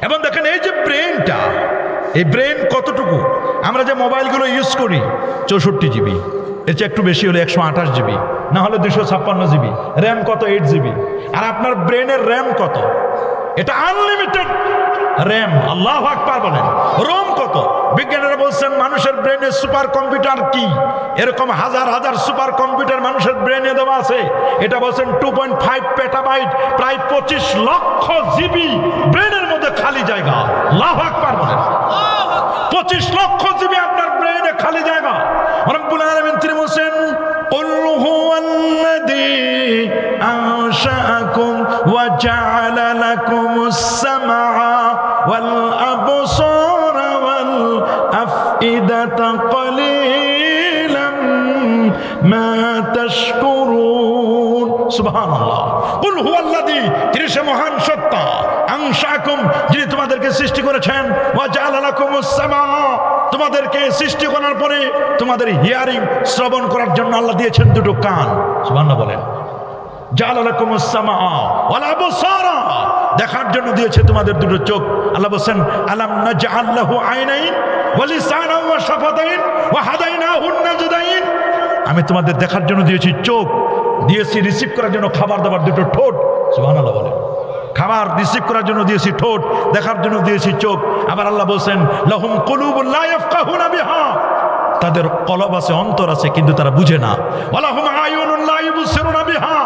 এবং দেখেন এই যে ব্রেনটা, এই ব্রেন কতটুকু, আমরা যে মোবাইলগুলো ইউজ করি 64 জিবি, এর চেয়ে একটু বেশি হলে 128 জিবি, না হলে 256 জিবি, র্যাম কত 8 জিবি। আর আপনার ব্রেনের র্যাম কত? এটা আনলিমিটেড র্যাম। আল্লাহু আকবার বলেন। রোম কত? বিজ্ঞানীরা বলছেন মানুষের ব্রেনে সুপার কম্পিউটার কি, এরকম হাজার হাজার সুপার কম্পিউটার মানুষের ব্রেনে দেওয়া আছে। এটা বলছেন 2.5 পেটাবাইট, প্রায় 25 লক্ষ জিবি ব্রেনের মধ্যে খালি জায়গা। আল্লাহু আকবার বলেন। 25 লক্ষ জিবি আপনার ব্রেনে খালি জায়গা। রব্বুল আলামিন তিনি বলছেন কুল হুয়াল্লাযী আনশাআকুম ওয়া জাআলা লাকুমুস সামআ ওয়াল আবসারা ওয়াল আফইদাতা ক্বালিলাম মা তাশকুরুন। সুবহানাল্লাহ। কুল হুয়াল্লাযী, তিনি সে মহান সত্তা, আনশাআকুম, যিনি তোমাদেরকে সৃষ্টি করেছেন, ওয়া জাআলা লাকুমুস সামআ, তোমাদেরকে সৃষ্টি করার পরে তোমাদের হিয়ারিং, শ্রবণ করার জন্য আল্লাহ দিয়েছেন দুটো কান। সুবহানাল্লাহ বলেন। জাআলা লাকুমুস সামআ ওয়াল আবসারা, দেখার জন্য দিয়েছে তোমাদের দুটো চোখ। আল্লাহ বলেন আলাম নাজআল লাহু আইনাইন ওয়া লিসানান ওয়া শাফাতাইন ওয়া হাদাইনাহুন নাজদাইন, আমি তোমাদের দেখার জন্য দিয়েছি চোখ, দিয়েছি রিসিভ করার জন্য খাবার দাবার দুটো ঠোঁট। সুবহানাল্লাহ বলেন। খাবার রিসিভ করার জন্য দিয়েছি ঠোঁট, দেখার জন্য দিয়েছি চোখ। আবার আল্লাহ বলছেন লাহুম কুলুবুন লা ইয়াফকাহুনা বিহা, তাদের কলব আছে, অন্তর আছে, কিন্তু তারা বুঝে না। ওয়ালাহুম আয়ুনুন লা ইউবসিরুনা বিহা,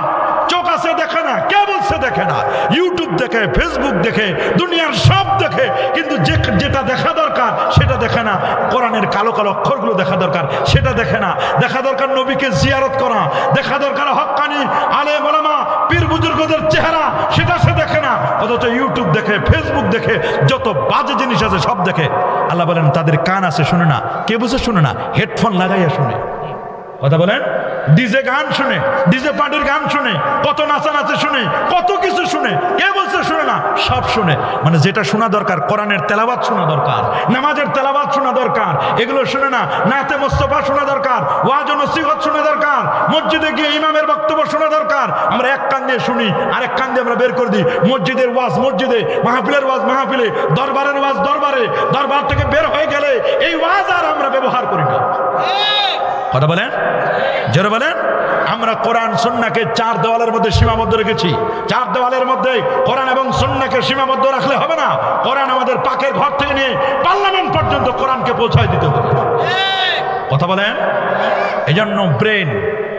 চোখ আছে দেখে না। কে বলছে দেখে না? ইউটিউব দেখে, ফেসবুক দেখে, দুনিয়ার সব দেখে, কিন্তু যেটা দেখা দরকার সেটা দেখে না। কোরআনের কালো কালো অক্ষরগুলো দেখা দরকার, সেটা দেখে না। দেখা দরকার নবীকে জিয়ারত করা, দেখা দরকার হক্কানি আলেম ওলামা পীর বুজুর্গদের চেহারা, সেটা সে দেখে না। অথচ ইউটিউব দেখে, ফেসবুক দেখে, যত বাজে জিনিস আছে সব দেখে। আল্লাহ বলেন তাদের কান আছে, শুনে না। কে বুঝে শুনে না? হেডফোন লাগাইয়া শুনে। কথা বলেন। ডিজে গান শুনে, ডিজে পার্টির গান শুনে, কত নাচানাচি শুনে, কত কিছু শুনে। কে বলছে শুনে না? সব শুনে। মানে যেটা শোনা দরকার, কোরআনের তেলাওয়াত শোনা দরকার, নামাজের তেলাওয়াত শোনা দরকার, এগুলো শুনে না। নাতে মোস্তফা শোনা দরকার, ওয়াজ ও নসিহত শোনা দরকার, মসজিদে গিয়ে ইমামের বক্তব্য শোনা দরকার। আমরা এক কান দিয়ে শুনি, আরেক কান দিয়ে আমরা বের করে দিই। মসজিদের ওয়াজ মসজিদে, মাহফিলের ওয়াজ মাহফিলে, দরবারের ওয়াজ দরবারে, দরবার থেকে বের হয়ে গেলে এই ওয়াজ আর আমরা ব্যবহার করি না। কথা বলেন, জোরে বলেন। আমরা কোরআন সুন্নাহকে 4 দেওয়ালের মধ্যে সীমাবদ্ধ রেখেছি। 4 দেওয়ালের মধ্যে কোরআন এবং সুন্নাহকে সীমাবদ্ধ রাখলে হবে না। কোরআন আমাদের পাকের ঘর থেকে নিয়ে পার্লামেন্ট পর্যন্ত কোরআনকে পৌঁছায় দিতে হবে। কথা বলেন। এই জন্য ব্রেন,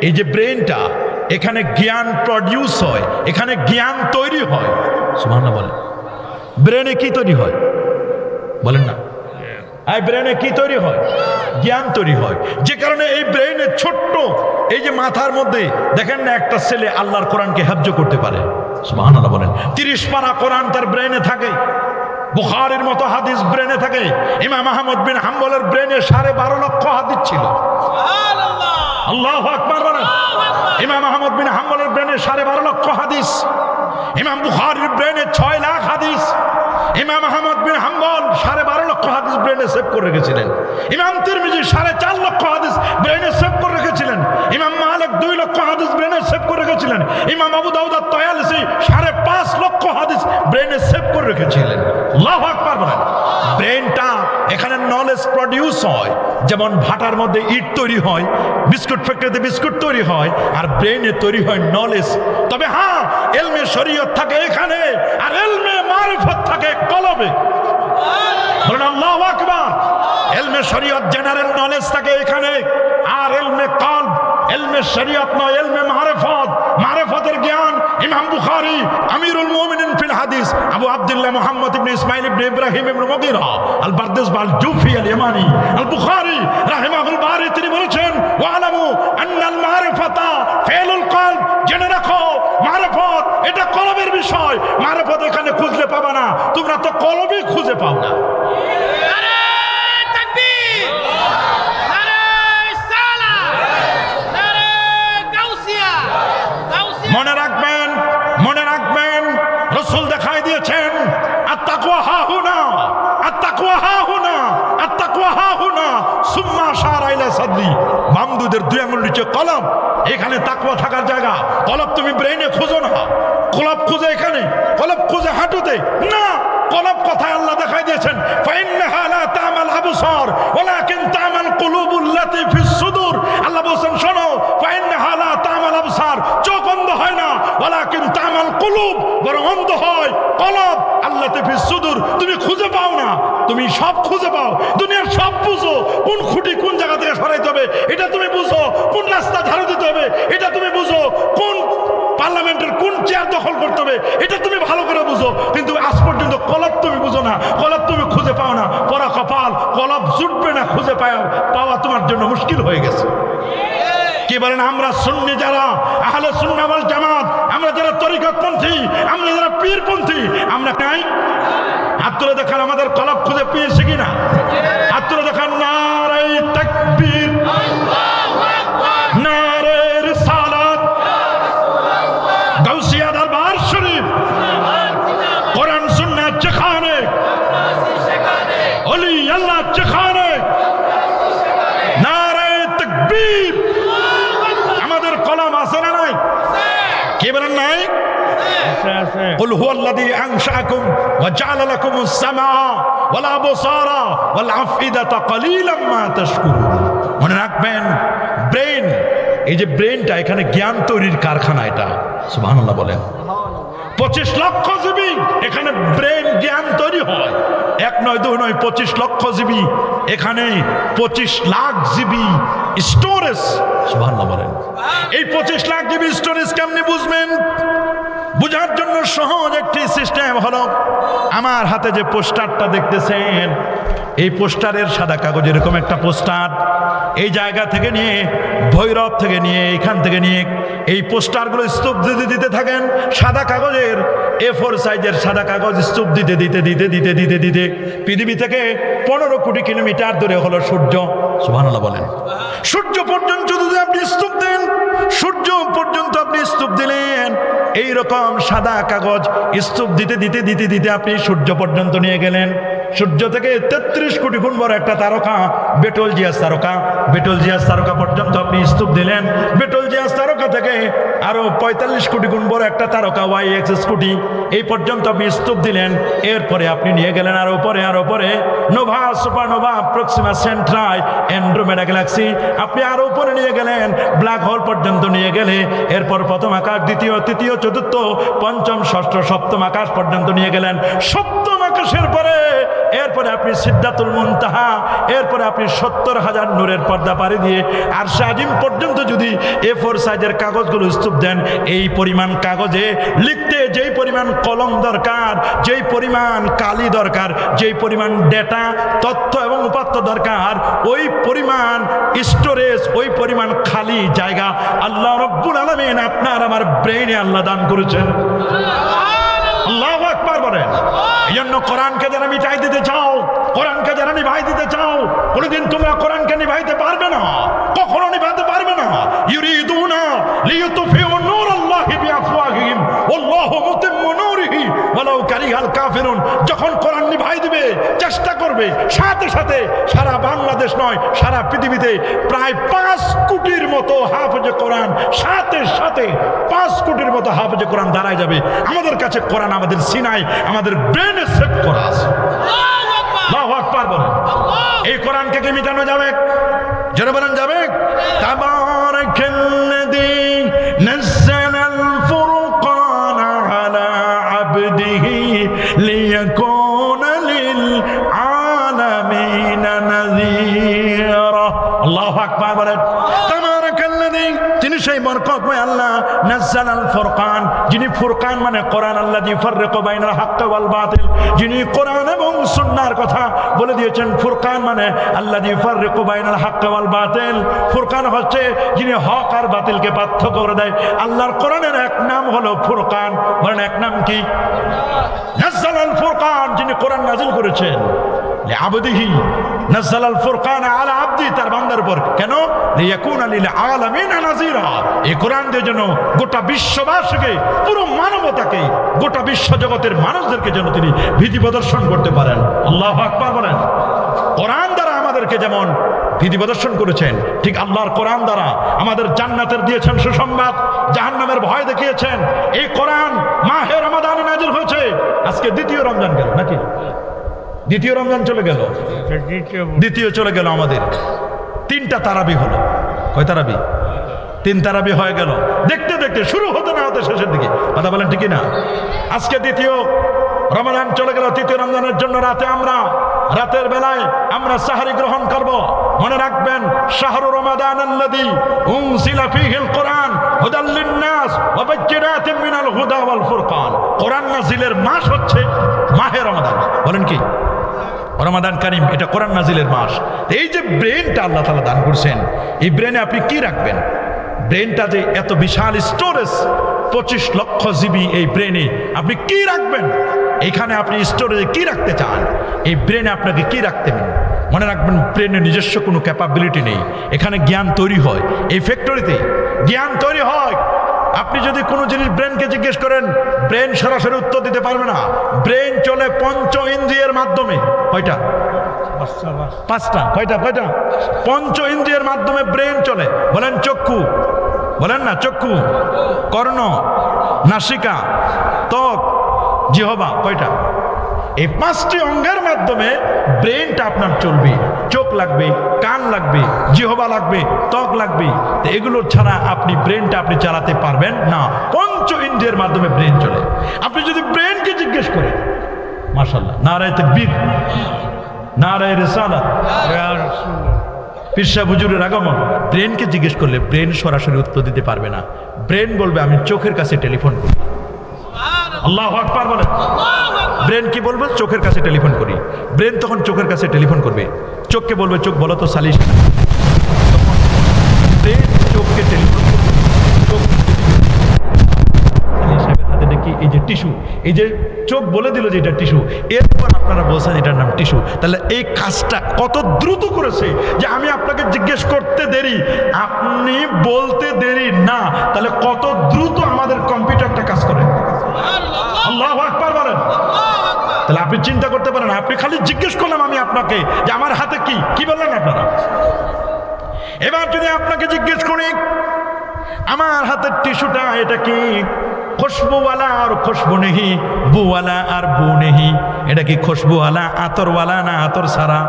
এই যে ব্রেনটা, এখানে জ্ঞান প্রডিউস হয়, এখানে জ্ঞান তৈরি হয়। সুবহানাল্লাহ বলেন। ব্রেনে কি তৈরি হয় বলেন না? এই ব্রেনে কি তৈরি হয়? জ্ঞান তৈরি হয়। যে কারণে এই ব্রেনে ছোট্ট এই যে মাথার মধ্যে দেখেন না, একটা ছেলে আল্লাহর কোরআনকে হেফজ করতে পারে। সুবহানাল্লাহ বলেন। 30 পারা কোরআন তার ব্রেনে থাকে। বুখারীর মতো হাদিস ব্রেনে থাকে। ইমাম আহমদ বিন হাম্বলের ব্রেনে 12.5 লক্ষ হাদিস ছিল। সুবহানাল্লাহ, আল্লাহু আকবার বলেন। ইমাম আহমদ বিন হাম্বলের ব্রেনে 12.5 লক্ষ হাদিস। ইমাম বুখারীর ব্রেনে 6 লাখ হাদিস। ইমাম আহমদ বিন হাম্বল 12.5 লক্ষ হাদিস ব্রেনে সেভ করে রেখেছিলেন। ইমাম তিরমিজি 4.5 লক্ষ হাদিস ব্রেনে সেভ করে রেখেছিলেন। ইমাম মালিক 2 লক্ষ হাদিস ব্রেনে সেভ করে রেখেছিলেন। ইমাম আবু দাউদ আত-তায়ালিসি 5.5 লক্ষ হাদিস ব্রেনে সেভ করে রেখেছিলেন। আল্লাহু আকবার বলেন। ব্রেনটা, এখানে নলেজ প্রডিউস হয়। যেমন ভাটার মধ্যে ইট তৈরি হয়, বিস্কুট ফ্যাক্টরিতে বিস্কুট তৈরি হয়, আর ব্রেনে তৈরি হয় নলেজ। তবে হ্যাঁ, ইলমে শরীয়ত থাকে এখানে, আর ইলমে মারিফত থাকে কলবে। বলেন আল্লাহু আকবার। ইলমে শরীয়ত জেনারেল নলেজ থাকে এখানে, আর ইলমে কলব, ইলমে শরীয়ত নয়, ইলমে মারিফত, মারিফতের জ্ঞান। ইমাম বুখারী আমিরুল মুমিনিন ফিল হাদিস আবু আব্দুল্লাহ মুহাম্মদ ইবনে ইসমাঈল ইবনে ইব্রাহিম ইবনে মুগীরা আল বারদাস আল জুফি আল ইয়ামানি আল বুখারী রাহিমাহুল বারী তিনি বলেছেন ওয়ালামু আন্নাল মারিফাতা ফিলুল কলব, জেনে রাখো মারিফত এটা কলবের বিষয়। মারিফত এখানে খুঁজলে পাবা না, তোমরা তো কলবে খুঁজে পাও না। নারে তাকবীর, নারে সালাত, নারে গাউসিয়া, গাউসিয়া। মনে রাখবেন, মনে রাখবেন, রাসূল দেখাই দিয়েছেন আত-তাকওয়া হাহুনা, আত-তাকওয়া হাহুনা, আত-তাকওয়া হাহুনা, সুম্মা আশারা ইলা সাদরি। মামদুদের 2 আঙ্গুল নিচে কলব, এখানে তাকওয়া থাকার জায়গা। কলব তুমি ব্রেইনে খুঁজো না, কলব খুঁজে এখানে, কলব খুঁজে হাঁটুতে না, কলব কথায় আল্লাহ দেখাই দিয়েছেন, ফাইন্নাহা লা তা'মাল আবসার ওয়ালাকিন তা'মাল কুলুবুল্লাতী ফিস সুদূর। আল্লাহ বলেন শোনো, ফাইন্নাহা লা তা'মাল আবসার, চোখ অন্ধ হয় না, ওয়ালাকিন তা'মাল কুলুব, বরং অন্ধ হয় কলব, আল্লাতী ফিস সুদূর। তুমি খুঁজে পাও না, তুমি সব খুঁজে পাও, দুনিয়ার সব বুঝো, কোন খুঁটি কোন জায়গা থেকে সরাইতে হবে এটা তুমি বুঝো, কোন রাস্তা ঝাড়ু দিতে হবে এটা তুমি বুঝো, কোন পার্লামেন্টের কোন চেয়ার দখল করতে হবে এটা তুমি ভালো করে বুঝো, কিন্তু আজ পর্যন্ত কলব তুমি বুঝো না, কলব তুমি খুঁজে পাও না। পরা কপাল, কলব জুটবে না, খুঁজে পাওয়া তোমার জন্য মুশকিল হয়ে গেছে। কি বলেন? আমরা সুন্নি যারা, আহলে সুন্নাহ ওয়াল জামাত, আমরা যারা তরিকতপন্থী, আমরা যারা পীরপন্থী, আমরা নাই হাত তুলে দেখান আমাদের কলব খুঁজে পেয়েছি কিনা? হাত তুলে দেখান। নারে তাকবীর, নারে রিসালাত, গাউসিয়া দরবার শরীফ, কোরআন সুন্নাত যেখানে, ওলি আল্লাহ যেখানে, নারে তাকবীর। আমাদের কলম আছে না নাই? কে বলেন নাই? قل هو الذي أنشأكم وجعل لكم السمع والأبصار والأفئدة قليلا ما تشكرون। মনে রাখবেন, ব্রেন, এই যে ব্রেনটা, এখানে জ্ঞান তৈরির কারখানা এটা। সুবহানাল্লাহ বলেন। 25 লক্ষ জিবি এখানে ব্রেন জ্ঞান তৈরি হয়। 1 নয় 2 নয়, 25 লক্ষ জিবি এখানে, 25 লাখ জিবি স্টোরেজ। সুবহানাল্লাহ বলেন। এই 25 লাখ জিবি স্টোরেজ কেমনে বুঝবেন? বুঝার জন্য সহজ একটি সিস্টেম হলো, আমার হাতে যে পোস্টারটা দেখতেছেন, এই পোস্টারের সাদা কাগজ, এরকম একটা পোস্টার, এই জায়গা থেকে নিয়ে, ভৈরব থেকে নিয়ে, এখান থেকে নিয়ে এই পোস্টারগুলো স্তূপ দিতে দিতে থাকেন। সাদা কাগজের A4 সাইজের সাদা কাগজ স্তূপ দিতে দিতে দিতে দিতে দিতে দিতে পৃথিবী থেকে 15 কোটি কিলোমিটার দূরে হলো সূর্য। সুবহানাল্লাহ বলেন। সূর্য পর্যন্ত যদি আপনি স্তূপ দেন, সূর্য পর্যন্ত আপনি স্তূপ দিলেন, এইরকম সাদা কাগজ স্তূপ দিতে দিতে দিতে দিতে আপনি সূর্য পর্যন্ত নিয়ে গেলেন। সূর্য থেকে 33 কোটি গুণ বড় একটা তারকা, বেটলজিয়াস তারকা, বেটলজিয়াস তারকা পর্যন্ত আপনি স্তূপ দিলেন। বেটলজিয়াস তারকা থেকে আরো 45 কোটি গুণ বড় একটা তারকা, YXS কোটি, এই পর্যন্ত আপনি স্তূপ দিলেন। এরপরে আপনি নিয়ে গেলেন আরো উপরে, আরো উপরে, Nova, supernova, Proxima সেন্ট্রাই, Andromeda Galaxy, আপনি আরো উপরে নিয়ে গেলেন, ব্ল্যাক হোল পর্যন্ত নিয়ে গেলে, এরপর প্রথম আকাশ, দ্বিতীয়, তৃতীয়, চতুর্থ, পঞ্চম, ষষ্ঠ, সপ্তম আকাশ পর্যন্ত নিয়ে গেলেন। সপ্তম আকাশের পরে এরপরে আপনি সিদ্ধাতুল মুনতাহা, এরপরে আপনি 70,000 নূরের পর্দা পাড়ি দিয়ে আরশে আজিম পর্যন্ত যদি A4 সাইজের কাগজগুলো স্তূপ দেন, এই পরিমাণ কাগজে লিখতে যেই পরিমাণ কলম দরকার, যেই পরিমাণ কালি দরকার, যেই পরিমাণ ডেটা, তথ্য এবং উপাত্ত দরকার, ওই পরিমাণ স্টোরেজ, ওই পরিমাণ খালি জায়গা আল্লাহ রাব্বুল আলামিন আপনার আমার ব্রেইনে আল্লাহ দান করেছেন। আল্লাহু আকবার বলেন। এই জন্য কোরআনকে যারা মিটাই দিতে চাও, কোরআনকে যারা নিভাই দিতে চাও, কোনোদিন তোমরা কোরআনকে নিভাইতে পারবে না, কখনো নিভাইতে পারবে না। ইউরিদুনা লিইউতফিউ নূরাল্লাহি বিআফওয়াহিহিম ওয়াল্লাহু মুতিম্মু নূরিহি ওয়ালাউ কারিহাল কাফিরুন। যখন কোরআন নিভাই দিবে, চেষ্টা করবে, সাথে সাথে সারা বাংলাদেশ নয়, সারা পৃথিবীতে প্রায় 5 কোটির মতো হাফেজে কোরআন, সাথে সাথে 5 কোটির মতো হাফেজে কোরআন দাঁড়ায় যাবে। আমাদের কাছে কোরআন আমাদের সিনায়, আমাদের ব্রেনে সেট করা আছে। আল্লাহু আকবার বলেন। এই কোরআনকে কি মিটানো যাবে? যারা বলেন যাবে? তাবারাকাল্লাযী নাযালাল ফুরকান আলা আবদিহি লিয়াকুনা লিল আলামিনা নাযীরা। আল্লাহু আকবার বলেন। তাবারাকাল্লাযী, তিনি সেই বরকতময় আল্লাহ, নাযালাল ফুরকান, যিনি ফুরকান মানে কোরআন, আল্লাযী ইউফাররিকু বাইনাল হাক্কি ওয়াল বাতিল, যিনি কোরআন এবং সুন্নাহর কথা বলে দিয়েছেন। ফুরকান মানে আল্লাযী ইউফাররিকু বাইনাল হাক্কি ওয়াল বাতিল, ফুরকান হচ্ছে যিনি হক আর বাতিলকে পার্থক্য করে দেয়। আল্লাহর কোরআনের এক নাম হলো ফুরকান। বলেন এক নাম কি? নাযালাল ফুরকান, যিনি কোরআন নাযিল করেছেন লিআবদিহি, নাযালাল ফুরকান আলা আবদি, তার বান্দার উপর। কেন? লিয়াকুনা লিল আলামিনা নাযীরা, এই কোরআন দিয়ে যেন গোটা বিশ্ববাসীকে, পুরো মানবতাকে, গোটা বিশ্ব জগতের মানুষদেরকে যেন তিনি ভীতি প্রদর্শন করতে পারেন। আল্লাহু আকবার বলেন। কোরআন দ্বারা আমাদেরকে যেমন ভীতি প্রদর্শন করেছেন, ঠিক আল্লাহর কোরআন দ্বারা আমাদের জান্নাতের দিয়েছেন সুসংবাদ, জাহান্নামের ভয় দেখিয়েছেন। এই কোরআন মাহে রমাদানে নাজিল হয়েছে। আজকে দ্বিতীয় রমজান গেল নাকি? দ্বিতীয় রমজান চলে গেল, দ্বিতীয় চলে গেল। আমাদের 3টা তারাবি হলো। কয় তারাবি? 3 তারাবি হয়ে গেল। দেখতে দেখতে শুরু হতে না হতে শেষের দিকে, কথা বলেন ঠিকই না? আজকে দ্বিতীয় রমজান চলে গেল। তৃতীয় রমজানের জন্য রাতের বেলায় আমরা সাহারি গ্রহণ করব। মনে রাখবেন, শাহরু রমাদান আল্লাযী উনজিলা ফীহিল কোরআন হুদাল লিন-নাস ওয়া বায়্যিনাতিন মিনাল হুদা ওয়াল ফুরকান। কোরআন নাজিলের মাস হচ্ছে মাহে রমাদান। বলেন কি? রমাদান কারীম, এটা কোরআন নাজিলের মাস। এই যে ব্রেনটা আল্লাহ তাআলা দান করছেন, এই ব্রেনে আপনি কি রাখবেন? ব্রেনটা যে এত বিশাল স্টোরেজ, 25 লক্ষ জিবি এই ব্রেনে আপনি কি রাখবেন? এখানে আপনি স্টোরেজে কি রাখতে চান? এই ব্রেনে আপনাকে কি রাখতে হবে? মনে রাখবেন, ব্রেনে নিজস্ব কোনো ক্যাপাবিলিটি নেই। এখানে জ্ঞান তৈরি হয়, এই ফ্যাক্টরিতে জ্ঞান তৈরি হয়। আপনি যদি কোনো জিনিস ব্রেনকে জিজ্ঞেস করেন, ব্রেন সরাসরি উত্তর দিতে পারবে না। ব্রেন চলে 5 ইন্দ্রিয়ের মাধ্যমে। কয়টা? 5টা। কয়টা? 5 ইন্দ্রিয়ের মাধ্যমে ব্রেন চলে। বলেন চক্ষু, বলেন না, চক্ষু, কর্ণ, নাসিকা, ত্বক, জিহ্বা। কয়টা? এই 5টি অঙ্গের মাধ্যমে ব্রেনটা আপনার চলবে। চোখ লাগবে, কান লাগবে, জিহ্বা লাগবে, ত্বক লাগবে। তো এগুলো ছাড়া আপনি ব্রেনটা আপনি চালাতে পারবেন না। 5 ইন্দ্রিয়ের মাধ্যমে ব্রেন চলে। আপনি যদি ব্রেনকে জিজ্ঞেস করেন, মাশাআল্লাহ, নারায়ে তাকবীর, নারায়ে রিসালাত, পীর সাহেব হুজুরের আগমন। ব্রেনকে জিজ্ঞেস করলে ব্রেন সরাসরি উত্তর দিতে পারবে না। ব্রেন বলবে আমি চোখের কাছে টেলিফোন করি। আল্লাহু আকবার বলেন। ব্রেন কি বলবে? চোখের কাছে টেলিফোন করি। ব্রেন তখন চোখের কাছে টেলিফোন করবে, চোখকে বলবে চোখ বলো তো সালিশ। তখন ব্রেন চোখকে টেলিফোন করবে, চোখ সাহেবের হাতে দেখি এই যে টিস্যু, এই যে চোখ বলে দিল যে এটা টিস্যু, এরপর আপনারা বলছেন এটার নাম টিস্যু। তাহলে এই কাজটা কত দ্রুত করেছে যে আমি আপনাকে জিজ্ঞেস করতে দেরি, আপনি বলতে দেরি না। তাহলে কত দ্রুত আমাদের কম্পিউটারটা কাজ করে। আল্লাহু আকবার বলেন। তাহলে আপনি চিন্তা করতে পারেন, আপনি খালি জিজ্ঞেস করলাম আমি আপনাকে যে আমার হাতে কি কি বললেন আপনারা। এবার যদি আপনাকে জিজ্ঞেস করি আমার হাতের টিস্যুটা এটা কি খুশবুওয়ালা আর খুশবু নেহি, বুওয়ালা আর বু নেহি, এটা কি খুশবুওয়ালা আতরওয়ালা না আতর সারা?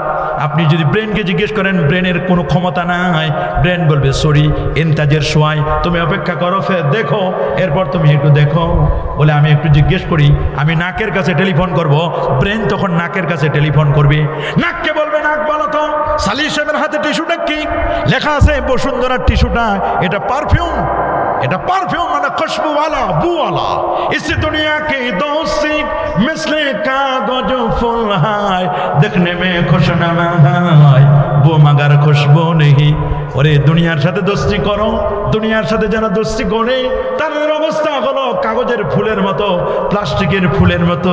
আপনি যদি ব্রেনকে জিজ্ঞেস করেন, ব্রেনের কোনো ক্ষমতা নাই। ব্রেন বলবে সরি, ইন্তাজের সোয়াই, তুমি অপেক্ষা করো, ফের দেখো, এরপর তুমি একটু দেখো। বলে আমি একটু জিজ্ঞেস করি, আমি নাকের কাছে টেলিফোন করব। ব্রেন তখন নাকের কাছে টেলিফোন করবে, নাককে বলবে নাক বলো তো সালিশ সাহেবের হাতে টিস্যুটা কি? লেখা আছে বসুন্ধরার টিস্যুটা এটা পারফিউম, এটা পারফিউম মানে খুশবুওয়ালা বুওয়ালা। इस दुनिया के दोस्ती मिसले कागज फूल है, देखने में खुशनुमा है वो मगर खुशबू नहीं। ওরে দুনিয়ার সাথে দোস্তি করো, দুনিয়ার সাথে যারা দোস্তি করে তাদের অবস্থা হলো কাগজের ফুলের মতো, প্লাস্টিকের ফুলের মতো।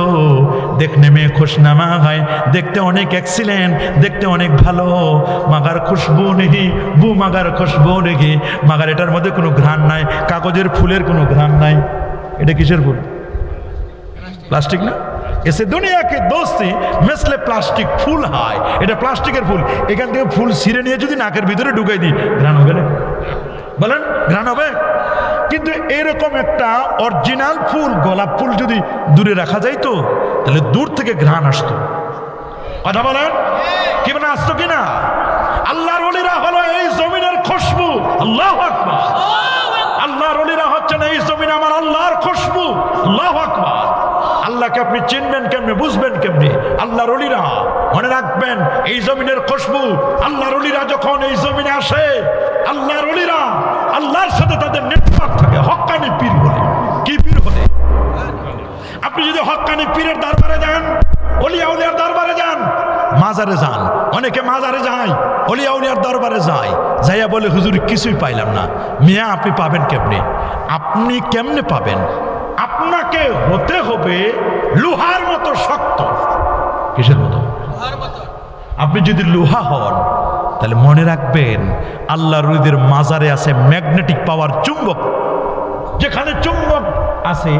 দেখনে মে খুশনামা হয়, দেখতে অনেক এক্সিলেন্ট, দেখতে অনেক ভালো, মাগার খুশবু নেই, বু মাগার খুশবু নেই, মাগার এটার মধ্যে কোনো ঘ্রাণ নাই, কাগজের ফুলের কোনো ঘ্রাণ নাই। এটা কিসের ফুল? প্লাস্টিক না? এসে দুনিয়াকে দোস্তি মেসলে প্লাস্টিক ফুল হয়, এটা প্লাস্টিকের ফুল। এখান থেকে ফুল ছিঁড়ে নিয়ে যদি নাকের ভিতরে ঢুকাই দিই, ঘ্রাণ হবে না? বলেন ঘ্রাণ হবে? কিন্তু এরকম একটা অরিজিনাল ফুল, গোলাপ ফুল যদি দূরে রাখা যাইতো তাহলে দূর থেকে ঘ্রাণ আসতো। কথা বলেন কি মানে আসতো কিনা? আল্লাহর ওলিরা হলো এই জমিনের খুশবু। আল্লাহু আকবার। আল্লাহর ওলিরা হচ্ছেন এই জমিনে আমার আল্লাহর খুশবু। আল্লাহু আকবার। আল্লাহকে আপনি চিনবেন কেমনে, বুঝবেন কেমনে? আল্লাহর ওলিরা, মনে রাখবেন এই জমিনের খুশবু। আল্লাহর ওলিরা যখন এই জমিনে আসে, আল্লাহর ওলিরা আল্লাহর সাথে তাদের নেটওয়ার্ক থাকে। হক্কানি পীর বলে, কি পীর হলে? আপনি যদি হক্কানি পীরের দরবারে যান, ওলিয়া উলিয়ার দরবারে যান, মাজারে যান, অনেকে মাজারে যায়, ওলিয়া উলিয়ার দরবারে যায়, যাইয়া বলে হুজুর কিছুই পাইলাম না। মিয়া আপনি পাবেন কেমনে? আপনি কেমনে পাবেন? আপনাকে হতে হবে লোহার মতো শক্ত। কিসের মতো? আপনি যদি লোহা হন তাহলে মনে রাখবেন আল্লাহর ওলিদের মাজারে আছে ম্যাগনেটিক পাওয়ার, চুম্বক। যেখানে চুম্বক আছে,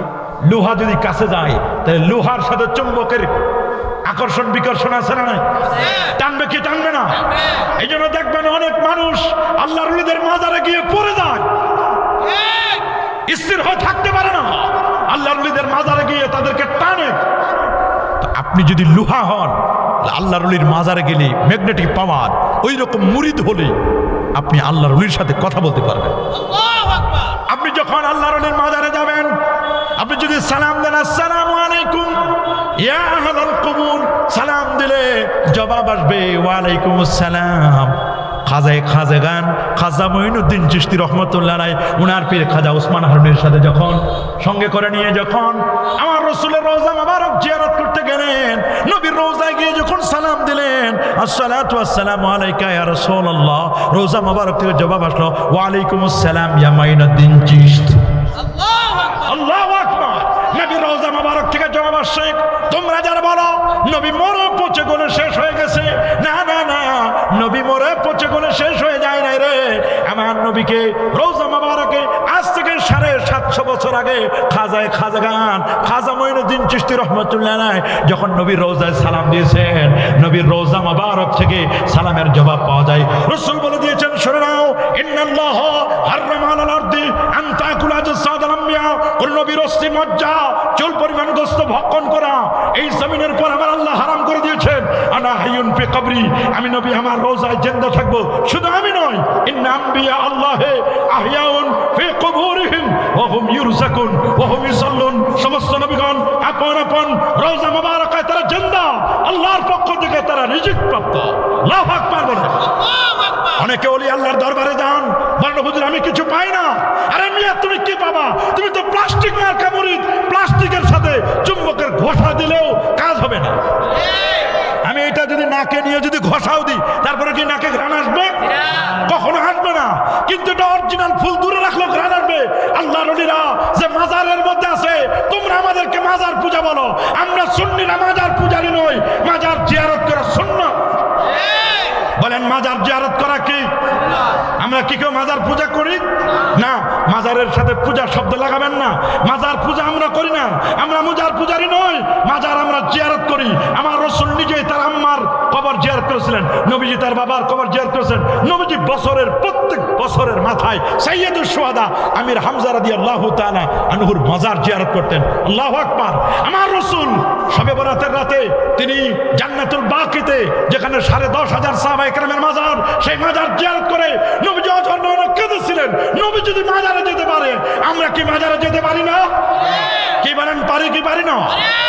লোহা যদি কাছে যায় তাহলে লোহার সাথে চুম্বকের আকর্ষণ বিকর্ষণ আছে না নাই? টানবে কি টানবে না? এই জন্য দেখবেন অনেক মানুষ আল্লাহর ওলিদের মাজারে গিয়ে পড়ে যায়, স্থির হয়ে থাকতে পারে না, আল্লাহর ওলিদের মাজারে গিয়ে তাদেরকে টানে। তো আপনি যদি লুহা হন, আল্লাহর ওলির মাজারে গেলে ম্যাগনেটিক পাওয়ার ওই রকম মুরিদ হলে আপনি আল্লাহর ওলির সাথে কথা বলতে পারবেন। আপনি যখন আল্লাহর ওলির মাজারে যাবেন, আপনি যদি সালাম দেন আসসালামু আলাইকুম ইয়া আহলাল কুবুর, সালাম দিলে জবাব আসবে ওয়ালাইকুম আসসালাম। খাজাগান খাজা মঈনুদ্দিন চিশতি রহমতুল্লাহ আলাইহি উনার পীর খাজা ওসমান হারুনের সাথে যখন সঙ্গে করে নিয়ে যখন আমার রাসূলের রওজা মোবারক জিয়ারত করতে গেলেন, নবীর রওজায় গিয়ে যখন সালাম দিলেন আসসালাতু ওয়াসসালামু আলাইকা ইয়া রাসূলুল্লাহ, রওজা মোবারক থেকে জবাব আসলো ওয়ালাইকুম আসসালাম ইয়া মঈনুদ্দিন চিশতি। আল্লাহু আকবার। নবী রওজা মোবারক থেকে জবাব আসছে, তোমরা যারা বলো নবী মরে পচে গলে শেষ হয়ে গেছে, না না না, নবী মরে পচে গলে শেষ হয়ে যায় নাই রে। আমার নবীকে রওজা মোবারকে আজ থেকে 750 বছর আগে খাজাগান খাজা মঈনুদ্দিন চিশতি রাহমাতুল্লাহ আলাইহি যখন নবীর রওজায় সালাম দিয়েছেন, নবীর রওজা মোবারক থেকে সালামের জবাব পাওয়া যায়। রাসূল বলে দিয়েছেন, শুনে নাও, ইন্নাল্লাহ হারাম আলাল আরদি আন তাকুলা জাসাদাল আম্বিয়া, কোন নবীর অস্থি মজ্জা চুল পরিমাণ গোশত ভক্ষণ করা এই জমিনের পর আমার আল্লাহ হারাম করে দিয়েছেন। আনা হাইয়ুন ফি কবরি, আমি নবী আমার রওজায় জিন্দা থাকবো। শুধু আমি নয়, ইন্না আম্বিয়া আল্লাহে আহইয়াউন ফি কুবুরিহিম ওয়া হুম ইউরযাকুন ওয়া হুম ইসাল্লুন, সমস্ত নবীগণ আপন আপন রওজা মোবারকায় তারা জিন্দা, আল্লাহর পক্ষ থেকে তারা রিজিক প্রাপ্ত। আল্লাহু আকবার বলেন। অনেকে ওলি আল্লাহর দরবারে যান, বলেন হুজুর আমি কিছু পাই না। আরে মিয়া তুমি কি পাবা? তুমি তো প্লাস্টিক মার্কা মুরিদ, প্লাস্টিকের সাথে চুম্বকের ঘষা দিলেও কাজ হবে না। আমি এটা যদি নাকে নিয়ে যদি ঘষাও দিই, তারপরে কি নাকে ঘ্রাণ আসবে? কখনো আসবে না। কিন্তু এটা অরিজিনাল ফুল দূরে রাখলেও ঘ্রাণ আসবে। আল্লাহর ওলিরা যে মাজারের মধ্যে আছে, তোমরা আমাদেরকে মাজার পূজা বলো, আমরা সুন্নিরা মাজার পূজারি নই, মাজার জিয়ারত করা সুন্নাত। বলেন মাজার জিয়ারত করা কি? আমরা কি কেউ মাজার পূজা করি না? মাজারের সাথে পূজা শব্দ লাগাবেন না। মাজার পূজা আমরা করি না, আমরা মাজার পূজারি নই, মাজার আমরা জিয়ারত করি। আমার রাসূল নিজেই তার আম্মার কবর জিয়ারত করেছিলেন, নবীজি তার বাবার কবর জিয়ারত করেছেন। নবীজি বছরের প্রত্যেক বছরের মাথায় সাইয়্যিদুশ শুহাদা আমির হামজা রাদিয়াল্লাহু তাআলা আনহুর মাজার জিয়ারত করতেন। আল্লাহু আকবার। আমার রাসূল শবে বরাতের রাতে তিনি জান্নাতুল বাকিতে, যেখানে 10,500 সাহাবায়ে কেরামের মাজার, সেই মাজার জিয়ারত করে নবীজি অঝরনয়নে কেঁদেছিলেন। নবী যদি মাজারে যেতে পারে, আমরা কি মাজারে যেতে পারি না? কি বলেন, পারি কি পারি না?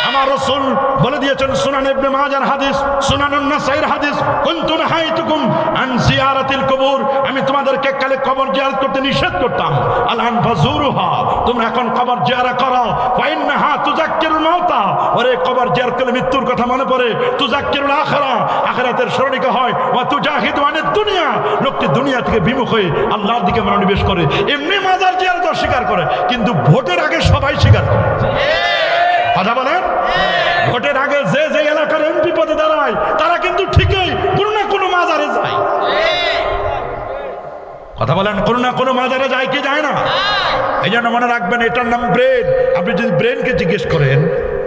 আমার রাসূল বলে দিয়েছেন, সুনান ইবনে মাজার হাদিস, সুনানুন নাসাইর হাদিস, কুনতু নাহাইতুকুম আন জিয়ারাতিল কুবুর, আমি তোমাদেরকে কালে কবর জিয়ারত করতে নিষেধ করতাম। আলআন ফাজুরুহা, তোমরা এখন কবর জিয়ারত করো। ফাইন্নাহা তুযাক্কিরুল মাউতা, ওরে কবর জিয়ারত করলে মৃত্যুর কথা মনে পড়ে। তুযাক্কিরুল আখিরা, আখিরাতের স্মরণিকা হয়। ওয়া তুজাহিদু আনিদ দুনিয়া, লোকটি দুনিয়া থেকে বিমুখ হয়ে আল্লাহর দিকে মনোনিবেশ করে। এমনি মাজার জিয়ারত অস্বীকার করে, কিন্তু ভোটের আগে সবাই স্বীকার করে। কথা বলেন, ভোটের আগে যে যে এলাকার এমপি পদে দাঁড়ায়, তারা কিন্তু ঠিকই কোনো না কোনো মাজারে যায়। কথা বলেন, কোনো না কোনো মাজারে যায় কি যায় না? এই জন্য মনে রাখবেন, এটার নাম ব্রেন। আপনি যদি ব্রেনকে জিজ্ঞেস করেন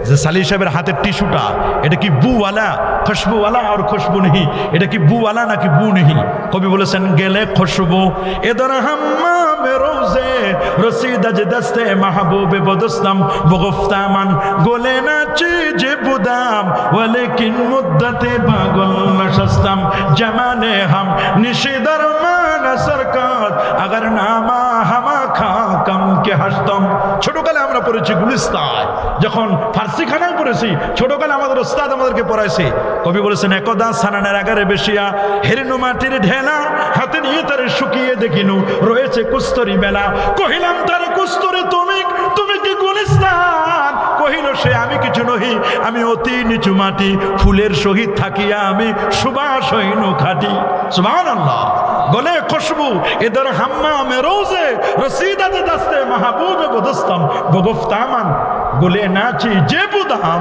যে সালি সাহেবের হাতের টিস্যুটা এটা কি বুওয়ালা, খুশবুওয়ালা আর খুশবু নেই, এটা কি বুওয়ালা নাকি বু নেই? কবি বলেছেন, গেলে খুশবু এদর হাম্মামে রোজে রসিদাজ দস্তে মাহবুবে বদস্তম বগফতামান গোলে না চিজে বুদাম ওয়ালেকিন মুদ্দতে পাগল নশস্তম জামানে হাম নিশিদার মান সরকার আগার নামা হামা খা কম কে হাসতম। ছোটকালে আমরা পড়েছি গুলিস্তায়, যখন ফার্সি খানায় পড়েছি, ছোটকালে আমাদের ওস্তাদ আমাদেরকে পড়াইছে। কবি বলেছেন, একদা সানানের আগারে বেশিয়া হেরিনু মাটির ঢেলা, হাতে নিয়ে তারে শুকিয়ে দেখিনু রয়েছে কুস্তরি বেলা। কহিলাম তারে কুস্তরি তুমি, তুমি কি গুলিস্তান? কহিল সে, আমি কিছু নহি, আমি অতি নিচু মাটি, ফুলের সহিত থাকিয়া আমি সুবাস হইনু খাটি। সুবহানাল্লাহ। গলে খুশবু এদের হাম্মামে রোজে রসিদাতে দস্তে মাহবুবে বদস্তম বগফতামান গলে নাচি যে বুদাম।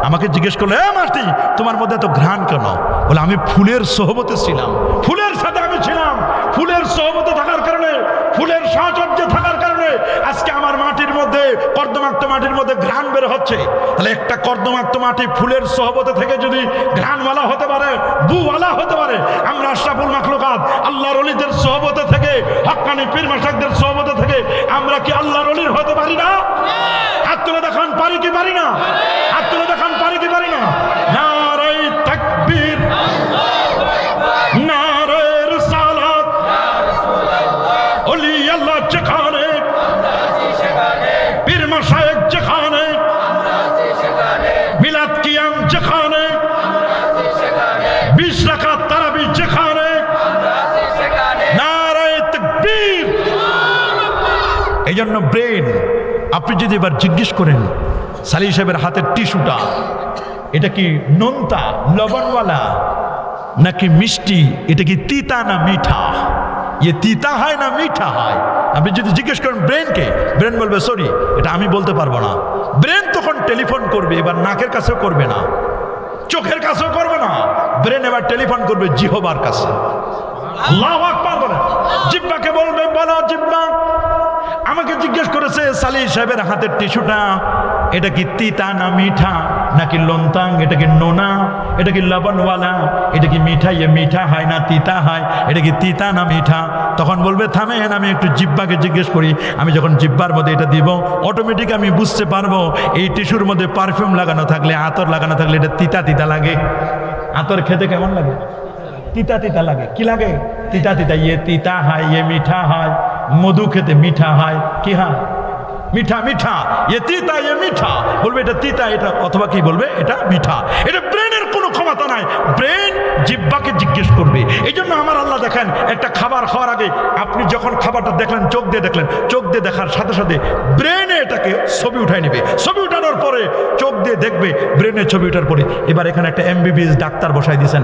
আমাকে জিজ্ঞেস করলো, এ মাটি তোমার মধ্যে এত ঘ্রাণ কেন? বলে আমি ফুলের সোহবতে ছিলাম, ফুলের সাথে আমি ছিলাম, ফুলের সোহবতে থাকার কারণে, ফুলের সাহচর্যে থাকার কারণে আজকে আমার মাটির মধ্যে, কর্দমাক্ত মাটির মধ্যে ঘ্রাণ বের হচ্ছে। তাহলে একটা কর্দমাক্ত মাটি ফুলের সোহবতে থেকে যদি ঘ্রাণওয়ালা হতে পারে, বুওয়ালা হতে পারে, আমরা আশরাফুল মাখলুকাত আল্লাহর ওলিদের সোহবতে থেকে, হক্কানি পীর মাশায়েখদের সোহবতে থেকে আমরা কি আল্লাহর ওলির হতে পারি না? হাত তুলে দেখান, পারি কি পারি না? হাত তুলে দেখান, পারি কি পারি না? নারে তাকবীর, নারে রিসালাত, ওলি আল্লাহ যেখানে, পীর মাশায়েখ যেখানে, মিলাদ কিয়াম যেখানে, 20 রাকাত তারাবি যেখানে, নারে তাকবীর। এই জন্য ব্রেন, আপনি যদি এবার জিজ্ঞেস করেন সালি সাহেবের হাতের টিস্যুটা এটা কি নোনতা লবণওয়ালা নাকি মিষ্টি, এটা কি তিতা না মিঠা, ये তিতা হয় না মিঠা হয়, আপনি যদি জিজ্ঞেস করেন ব্রেনকে, ব্রেন বলবে সরি এটা আমি বলতে পারবো না। ব্রেন তখন টেলিফোন করবে, এবার নাকের কাছেও করবে না, চোখের কাছেও করবে না, ব্রেন এবার টেলিফোন করবে জিহ্বার কাছে। আল্লাহু আকবার বলেন। জিহ্বাকে বলবে, বলো জিহ্বা আমাকে জিজ্ঞেস করেছে সালি সাহেবের হাতের টিস্যুটা এটা কি তিতা না মিঠা, নাকি লোনতাং, এটা কি নোনা, এটা কি লবণওয়ালা, এটা কি মিঠা, ইয়ে মিঠা হয় না তিতা হয়, এটা কি তিতা না মিঠা? তখন বলবে থামেন আমি একটু জিহ্বাকে জিজ্ঞেস করি। আমি যখন জিহ্বার মধ্যে এটা দিব অটোমেটিক আমি বুঝতে পারবো এই টিস্যুর মধ্যে পারফিউম লাগানো থাকলে, আতর লাগানো থাকলে এটা তিতা তিতা লাগে। আতর খেতে কেমন লাগে? তিতা তিতা লাগে। কি লাগে? তিতা তিতা। ইয়ে তিতা হয়, ইয়ে মিঠা হয়। মধু খেতে মিঠা হয়, কি হয়? মিঠা মিঠা। ইয়ে তিতা, ইয়ে মিঠা। বলবে এটা তিতা, এটা অথবা কি বলবে এটা মিঠা। এটা ব্রেনের কোনো ক্ষমতা নাই, ব্রেন জিহ্বাকে জিজ্ঞেস করবে। এই জন্য আমার আল্লাহ দেখেন একটা খাবার খাওয়ার আগে আপনি যখন খাবারটা দেখলেন, চোখ দিয়ে দেখলেন, চোখ দিয়ে দেখার সাথে সাথে ব্রেনে এটাকে ছবি উঠাই নেবে। ছবি উঠানোর পরে চোখ দিয়ে দেখবে, ব্রেনে ছবি উঠার পরে এবার এখানে একটা MBBS ডাক্তার বসাই দিয়েছেন,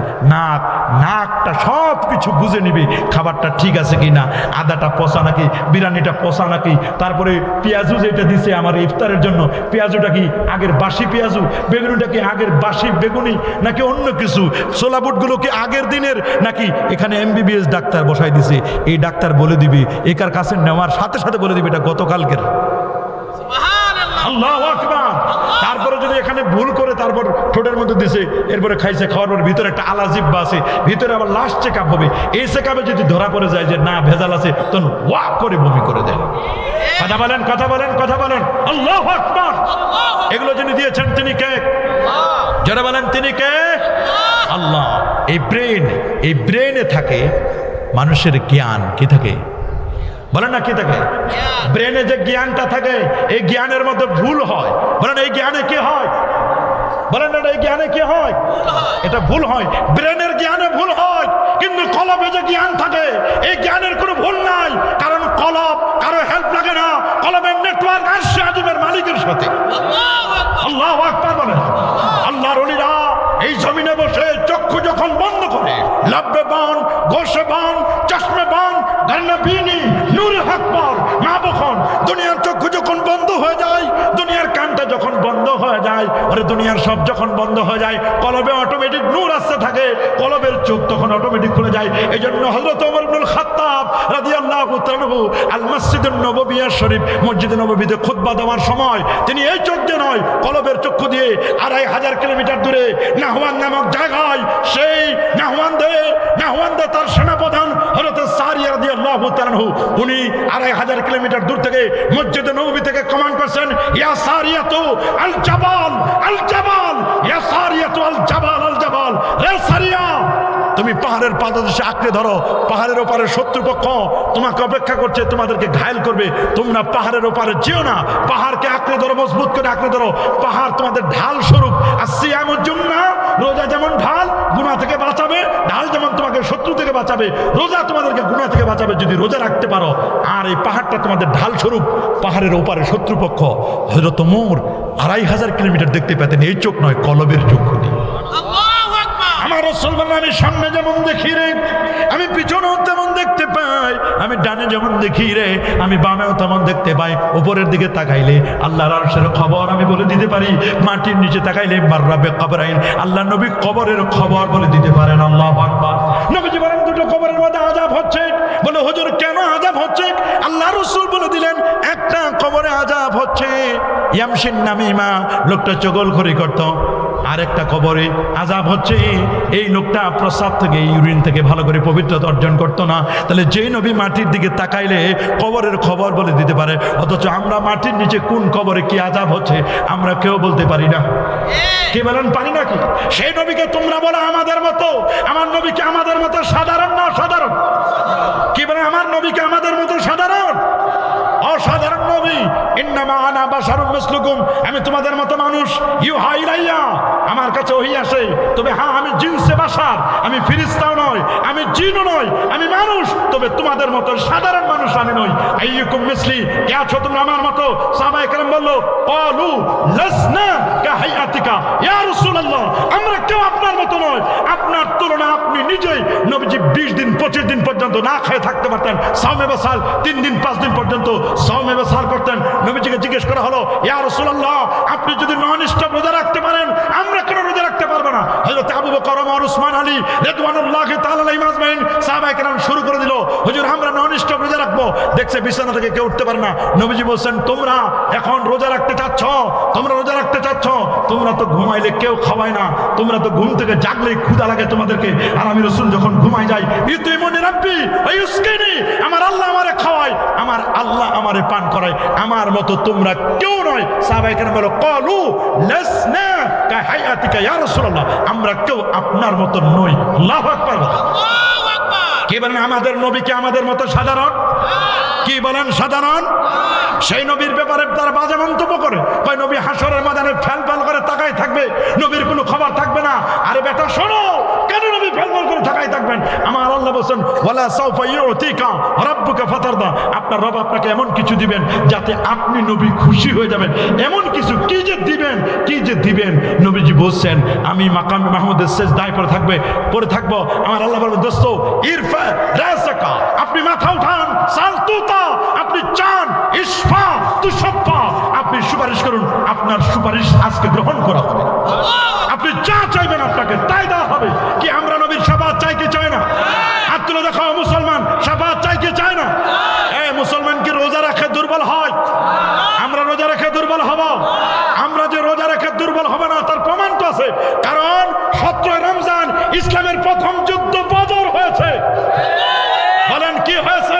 নাকটা সব কিছু বুঝে নিবে খাবারটা ঠিক আছে কি না, আদাটা পচা নাকি, বিরিয়ানিটা পচা নাকি, তারপরে পেঁয়াজু যেটা দিছে আমার ইফতারের জন্য, পেঁয়াজুটা কি আগের বাসি পেঁয়াজু, বেগুনিটা কি আগের বাসি বেগুনি নাকি অন্য কিছু, ছোলা বুটগুলো কি আগের দিনের নাকি। এখানে MBBS ডাক্তার বসাই দিছে, এই ডাক্তার বলে দিবে, একার কাছে নেওয়ার সাথে সাথে বলে দিবে এটা গতকালকের। আল্লাহু আকবার। তারপরে যদি এখানে ভুল করে তারপর ঠোঁটের মধ্যে দিছে, এরপরে খাইছে, খাওয়ার পর ভিতরে একটা আলা জিহ্বা আছে, ভিতরে আবার লাস্ট চেক আপ হবে। এই চেক আপে যদি ধরা পড়ে যায় যে না ভেজাল আছে, তখন ওয়া করে বমি করে দেয়। কথা বলেন, কথা বলেন, কথা বলেন। আল্লাহু আকবার। এগুলো যিনি দিয়েছেন তিনি কে? যারা বলেন তিনি কে? আল্লাহ। এই ব্রেন, এই ব্রেনে থাকে মানুষের জ্ঞান। কি থাকে বলেন না, কি থাকে? ব্রেনে যে জ্ঞানটা থাকে, এই জ্ঞানের মধ্যে ভুল হয়। বলেন এই জ্ঞানে কি হয়? বলেন না এই জ্ঞানে কি হয়? এটা ভুল হয়। ব্রেনের জ্ঞানে ভুল হয়, কিন্তু কলবে যে জ্ঞান থাকে এই জ্ঞানের কোনো ভুল নাই, কারণ কলব কারো হেল্প লাগে না। কলবের নেটওয়ার্ক আরশে আজিমের মালিকের সাথে। আল্লাহু আকবার বলেন। আল্লাহর ওলিরা এই জমিনে বসে চক্ষু যখন বন্ধ করে, লাব্বে বান, গোশে বান, চশমে বান, গান্না বিনি, নূরে আকবার, মা বখন, দুনিয়ার চক্ষু যখন বন্ধ হয়ে যায়, দুনিয়ার কানটা যখন বন্ধ হয়ে যায়, আরে দুনিয়ার সব যখন বন্ধ হয়ে যায়, কলবে অটোমেটিক নূর আসতে থাকে, কলবের চোখ তখন অটোমেটিক খুলে যায়। এই জন্য হযরত ওমর ইবনুল খাত্তাব রাদিয়াল্লাহু তাআলা আল মসজিদুন নববী শরীফ, মসজিদে নববীতে খুতবা দেওয়ার সময় তিনি এই চোখ দিয়ে নয়, কলবের চক্ষু দিয়ে 2500 কিলোমিটার দূরে নাহওয়ান নামক জায়গায়, সেই নাহওয়ান্দে তার সেনাপ্রধান হযরত সারিয়া রাদিয়াল্লাহু তাআলা উনি 2500 কিলোমিটার দূর থেকে মসজিদে নববী থেকে কমান্ড করছেন, ইয়া সারিয়াতু আল জাবাল, আল জাবাল, ইয়া সারিয়াতু আল জাবাল, আল জাবাল। রে সারিয়া, তুমি পাহাড়ের পাদদেশে আঁকড়ে ধরো, পাহাড়ের ওপারে শত্রুপক্ষ তোমাকে অপেক্ষা করছে, তোমাদেরকে ঘায়েল করবে, তোমরা পাহাড়ের ওপারে যেও না, পাহাড়কে আঁকড়ে ধরো, মজবুত করে আঁকড়ে ধরো। পাহাড় তোমাদের ঢাল স্বরূপ। আসিয়ামুজ জুন্নাহ, রোজা যেমন ঢাল গুনাহ থেকে বাঁচাবে, ঢাল যেমন তোমাকে শত্রু থেকে বাঁচাবে, রোজা তোমাদেরকে গুনাহ থেকে বাঁচাবে যদি রোজা রাখতে পারো। আর এই পাহাড়টা তোমাদের ঢাল স্বরূপ। পাহাড়ের ওপারে শত্রুপক্ষ। হযরত ওমর 2500 কিলোমিটার দেখতে পেতেন, এই চোখ নয় কলবের চক্ষু দিয়ে। আমার রাসূল বলেন আমি সামনে যেমন দেখি রে, আমি পিছনেও তেমন দেখতে পাই, আমি ডানে যেমন দেখি রে, আমি বামেও তেমন দেখতে পাই। উপরের দিকে তাকাইলে আল্লাহর আরশের খবর আমি বলে দিতে পারি, মাটির নিচে তাকাইলে মাররাবে কবরাইন, আল্লাহ নবী কবরের খবর বলে দিতে পারেন। আল্লাহু আকবার। নবীজি বলেন দুটো কবরের মধ্যে আযাব হচ্ছে। বলে হুজুর কেন আযাব হচ্ছে? আল্লাহ রাসূল বলে দিলেন একটা কবরে আযাব হচ্ছে ইয়ামশিন নামিমা, লোকটা চগলখড়ি করত। আরেকটা কবরে আযাব হচ্ছে এই লোকটা প্রস্রাব থেকে ইউরিন থেকে ভালো করে পবিত্রতা অর্জন করতো না। তাহলে যেই নবী মাটির দিকে তাকাইলে কবরের খবর বলে দিতে পারে, অথচ আমরা মাটির নিচে কোন কবরে কি আযাব হচ্ছে আমরা কেউ বলতে পারি না। কি বলেন পারি নাকি? সেই নবীকে তোমরা বলো আমাদের মতো, আমার নবীকে আমাদের মতো সাধারণ না অসাধারণ? কি বলেন আমার নবীকে আমাদের মতো সাধারণ? অসাধারণ নবী। ইন্নামা আনা বাশারুম মিসলুকুম, আমি তোমাদের মতো মানুষ। ইউহা ইলাইয়া, আমার কাছে ওহী আসে। তবে হ্যাঁ, আমি জিনসে বাশার, আমি ফেরেশতাও নয়, আমি জিনও নয়, আমি মানুষ। তবে তোমাদের মতো সাধারণ মানুষ আমি নই। আইয়ুকুম মিসলি, কে আছো তোমরা আমার মতো? সাহাবায়ে কেরাম বলল ক্বালু লাসনা কাহাইয়াতিকা ইয়া রাসূলুল্লাহ, আমরা কেউ আপনার মতো নয়, আপনার তুলনা আপনি নিজেই। নবীজি 20 দিন 25 দিন পর্যন্ত না খেয়ে থাকতে পারতেন। সাওমে বাসাল 3 দিন 5 দিন পর্যন্ত সাওমে বাসাল করতেন। নবীজিকে জিজ্ঞেস করা হলো ইয়া রাসূলুল্লাহ, আপনি যদি ননিষ্ঠ রোজা রাখতে পারেন আমরা কেন রোজা রাখতে পারবো না? হযরত আবু বকর ওমর উসমান আলী রাদিয়াল্লাহু তাআলা আলাইহিম আজমাইন সাহাবায়ে কেরাম শুরু করে দিল, হুজুর আমরা ননিষ্ঠ রোজা রাখবো। দেখছে বিছানা থেকে কেউ উঠতে পারে না। নবীজি বলছেন তোমরা এখন রোজা রাখতে চাচ্ছ, তোমরা রোজা রাখতে চাচ্ছ, তোমরা তো ঘুমাইলে কেউ খাওয়ায় না, তোমরা তো ঘুম থেকে জাগলেই ক্ষুধা লাগে তোমাদেরকে। আর আমি রাসূল যখন ঘুমাই যাই ইতুইমুনি রাব্বি ওয়া ইউসকিনি, আমার আল্লাহ আমারে খাওয়ায়, আমার আল্লাহ আমারে পান করায়, আমার মতো তোমরা কেউ নয়। সাহাবায়ে কেরাম বলল ক্বালু লাসনা কাহাইয়াতিকা ইয়া রাসূলুল্লাহ, আমরা কেউ আপনার মতো নই। আল্লাহু আকবার। আল্লাহু আকবার। কি বলেন আমাদের নবী কি আমাদের মতো সাধারণ? কি বলেন সাধারণ? সেই নবীর ব্যাপারে তারা বাজে মন্তব্য করে, কয় নবী হাসরের ময়দানে ফ্যাল করে তাকাই থাকবে, নবীর কোনো খবর থাকবে না। আরে বেটা শোনো, কেন নবী ফ্যাল করে তাকাই থাকবেন? আমার আল্লাহ বলেন ওয়ালা সাউফা ইউতিকা রাব্বুকা ফাতারদা, আপনার রব আপনাকে এমন কিছু দিবেন যাতে আপনি নবী খুশি হয়ে যাবেন। এমন কিছু কি যে দিবেন, কি যে দিবেন। নবীজি বলছেন আমি মাকামে মাহমুদের সেজদায় পড়ে থাকবো। আমার আল্লাহ বলবেন দোস্ত ইরফা রাসাকা, আপনি মাথা উঠান, সালতুতা, আপনি চান, ইশফা তুশফা, আপনি সুপারিশ করুন, আপনার সুপারিশ আজকে গ্রহণ করা হবে। আপনি যা চাইবেন আপনাকে তাই দেওয়া হবে। কি আমরা নবীর শাফাআত চাই কি চাই না? হাত তুলে দেখাও মুসলমান, শাফাআত চাই কি চাই না? মুসলমান কি রোজা রাখে দুর্বল হয়? আমরা রোজা রেখে দুর্বল হব? আমরা যে রোজা রেখে দুর্বল হবে না তার প্রমাণ তো আছে। কারণ 17 রমজান ইসলামের প্রথম যুদ্ধ বদর হয়েছে। বলেন কি হয়েছে?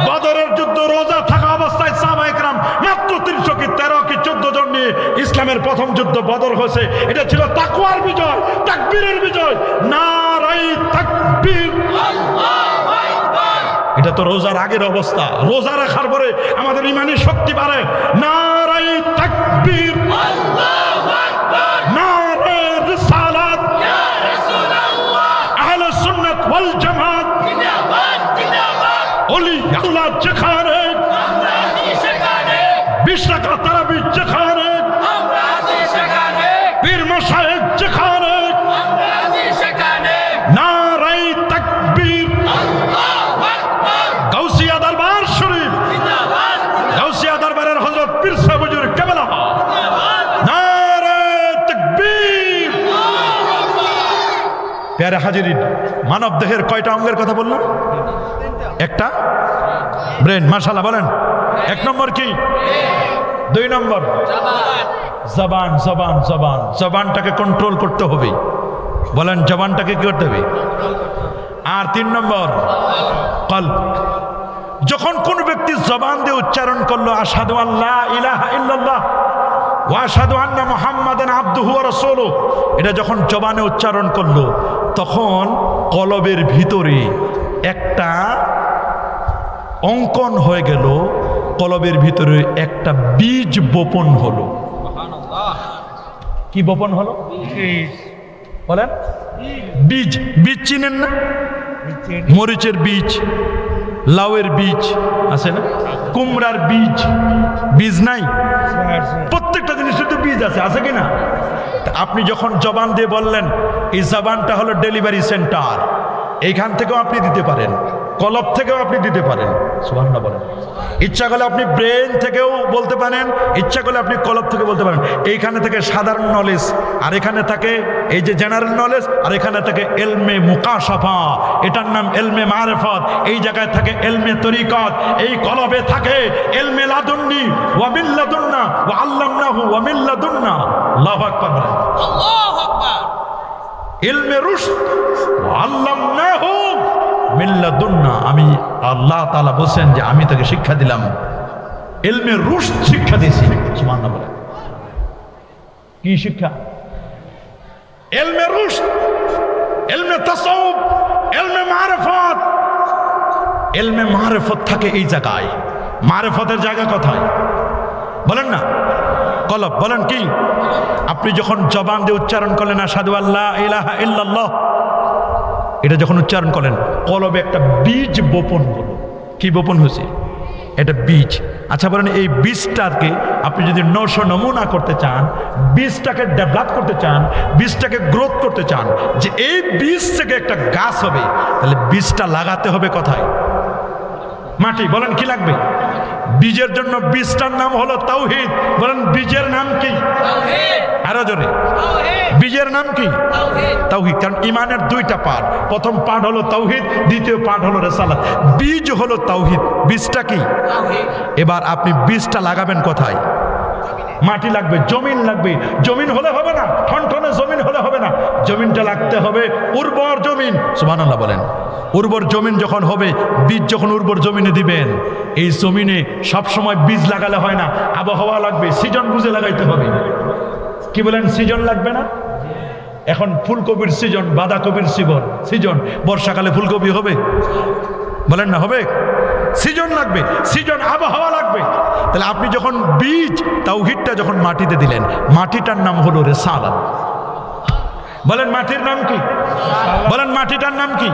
বদরের যুদ্ধ রোজা থাকা অবস্থায় সাহাবায়ে কেরাম মাত্র 300 কি 13 কি 14 জন নিয়ে ইসলামের প্রথম যুদ্ধ বদর হয়েছে। এটা ছিল তাকওয়ার বিজয়, তাকবীরের বিজয়। নারায়ে তাকবীর, আল্লাহু আকবার। এটা তো রোজার আগের অবস্থা। রোজা রাখার পরে আমাদের ঈমানের শক্তি বাড়ে। নারায়ে তাকবীর, আল্লাহু আকবার। নারায়ে রিসালাত, ইয়া রাসূলুল্লাহ। আহলে সুন্নাত ওয়াল জামাত জিন্দাবাদ, জিন্দাবাদ। ওলি আল্লাহ যেখানে আমরা আছি সেখানে, 20 রাকাত তারাবিহ যেখানে আমরা আছি সেখানে, পীর মাশায়েখ যেখানে আমরা আছি সেখানে। নারায়ে তাকবীর, আল্লাহু আকবার। গাউসিয়া দরবার শরীফ জিন্দাবাদ, গাউসিয়া দরবারের হযরত পীর সাহেব হুজুর কেবলা জিন্দাবাদ। নারায়ে তাকবীর, আল্লাহু আকবার। প্যারে হাজিরিন, মানব দেহের কয়টা অঙ্গের কথা বললাম? একটা ব্রেন, মাশাআল্লাহ বলেন। 1 নম্বর কি? 2 নম্বর জবান। জবান জবান জবানটাকে কন্ট্রোল করতে হবে। বলেন জবানটাকে কি করতে হবে? আর 3 নম্বর কলব। যখন কোন ব্যক্তি জবান দিয়ে উচ্চারণ করলো আশহাদু আল্লা ইলাহা ইল্লাল্লাহ ওয়া আশহাদু আন্না মুহাম্মাদান আবদুহু ওয়া রাসূলুহু, এটা যখন জবানে উচ্চারণ করলো তখন কলবের ভিতরে একটা অঙ্কন হয়ে গেল, কলবের ভিতরে একটা বীজ বপন হলো। কি বপন হলো? বলেন বীজ। বীজ চিনেন না? মরিচের বীজ, লাউয়ের বীজ আছে না, কুমড়ার বীজ, বীজ নাই? প্রত্যেকটা জিনিসের তো বীজ আছে, আছে কিনা? তা আপনি যখন জবান দিয়ে বললেন এই জবানটা হলো ডেলিভারি সেন্টার, এইখান থেকেও আপনি দিতে পারেন, কলব থেকেও আপনি দিতে পারেন। সুবহানাল্লাহ বলেন। ইচ্ছা করলে আপনি ব্রেন থেকেও বলতে পারেন, ইচ্ছা করলে আপনি কলব থেকে বলতে পারেন। এইখানে থেকে সাধারণ নলেজ, আর এখানে থাকে এই যে জেনারেল নলেজ, আর এখানে থাকে এলমে মুকাশাফা, এটার নাম এলমে মারিফত। এই জায়গায় থাকে এলমে তরিকত, এই কলবে থাকে এলমে লাদুন্নি ওয়া মিন লাদুন্না ওয়া আল্লামনাহু ওয়া মিন লাদুন্না। আল্লাহু আকবার বলেন। আল্লাহু আকবার। ইলমে রুশদ ওয়া আল্লামনাহু মিন লাদুন্না। আমি আল্লাহ তাআলা বলেন যে আমি তাকে শিক্ষা দিলাম, ইলমে রুশদ শিক্ষা দিয়েছি। সুবহানাল্লাহ বলেন। কি শিক্ষা? ইলমে রুশদ, ইলমে তাসাউফ, ইলমে মারিফত। ইলমে মারিফত থাকে এই জায়গায়। মারিফতের জায়গা কোথায় বলেন না? কলব। বলেন কি? আপনি যখন জবান দিয়ে উচ্চারণ করলেন আশহাদু আল্লা ইলাহা ইল্লাল্লাহ, এটা যখন উচ্চারণ করেন কলবে একটা বীজ বপন হলো। কি বপন হয়েছে? এটা বীজ। আচ্ছা বলেন, এই বীজটাকে আপনি যদি নমুনা করতে চান, বীজটাকে ডেভেলপ করতে চান, বীজটাকে গ্রোথ করতে চান, যে এই বীজ থেকে একটা গাছ হবে, তাহলে বীজটা লাগাতে হবে কোথায়? মাটি। বলেন কি লাগবে? বীজের জন্য বীজটার নাম হলো তাওহীদ। বলেন বীজের নাম কি? তাওহীদ। আরো জোরে। তাওহীদ। বীজের নাম কি? তাওহীদ। তাওহীদ। কারণ ইমানের দুইটা পার্ট, প্রথম পার্ট হলো তাওহীদ, দ্বিতীয় পার্ট হলো রিসালাত। বীজ হলো তাওহীদ, বীজটা কি? তাওহীদ। এবার আপনি বীজটা লাগাবেন কোথায়? মাটি লাগবে, জমিন লাগবে। জমিন হলে হবে না, ঠনঠনে জমিন হলে হবে না, জমিনটা লাগতে হবে উর্বর জমিন। সুবহানাল্লাহ বলেন। উর্বর জমিন যখন হবে, বীজ যখন উর্বর জমিনে দিবেন, এই জমিনে সবসময় বীজ লাগালে হয় না, আবহাওয়া লাগবে, সিজন বুঝে লাগাইতে হবে। কি বলেন? সিজন লাগবে না? এখন ফুলকপির সিজন, বাঁধাকপির সিজন, বর্ষাকালে ফুলকপি হবে? বলেন না হবে? সিজন লাগবে, সিজন, আবহাওয়া লাগবে। তাহলে আপনি যখন বীজ তাওহীদটা যখন মাটিতে দিলেন, মাটিটার নাম হলো রিসালাত। বলেন মাটির নাম কি? বলেন মাটিটার নাম কি?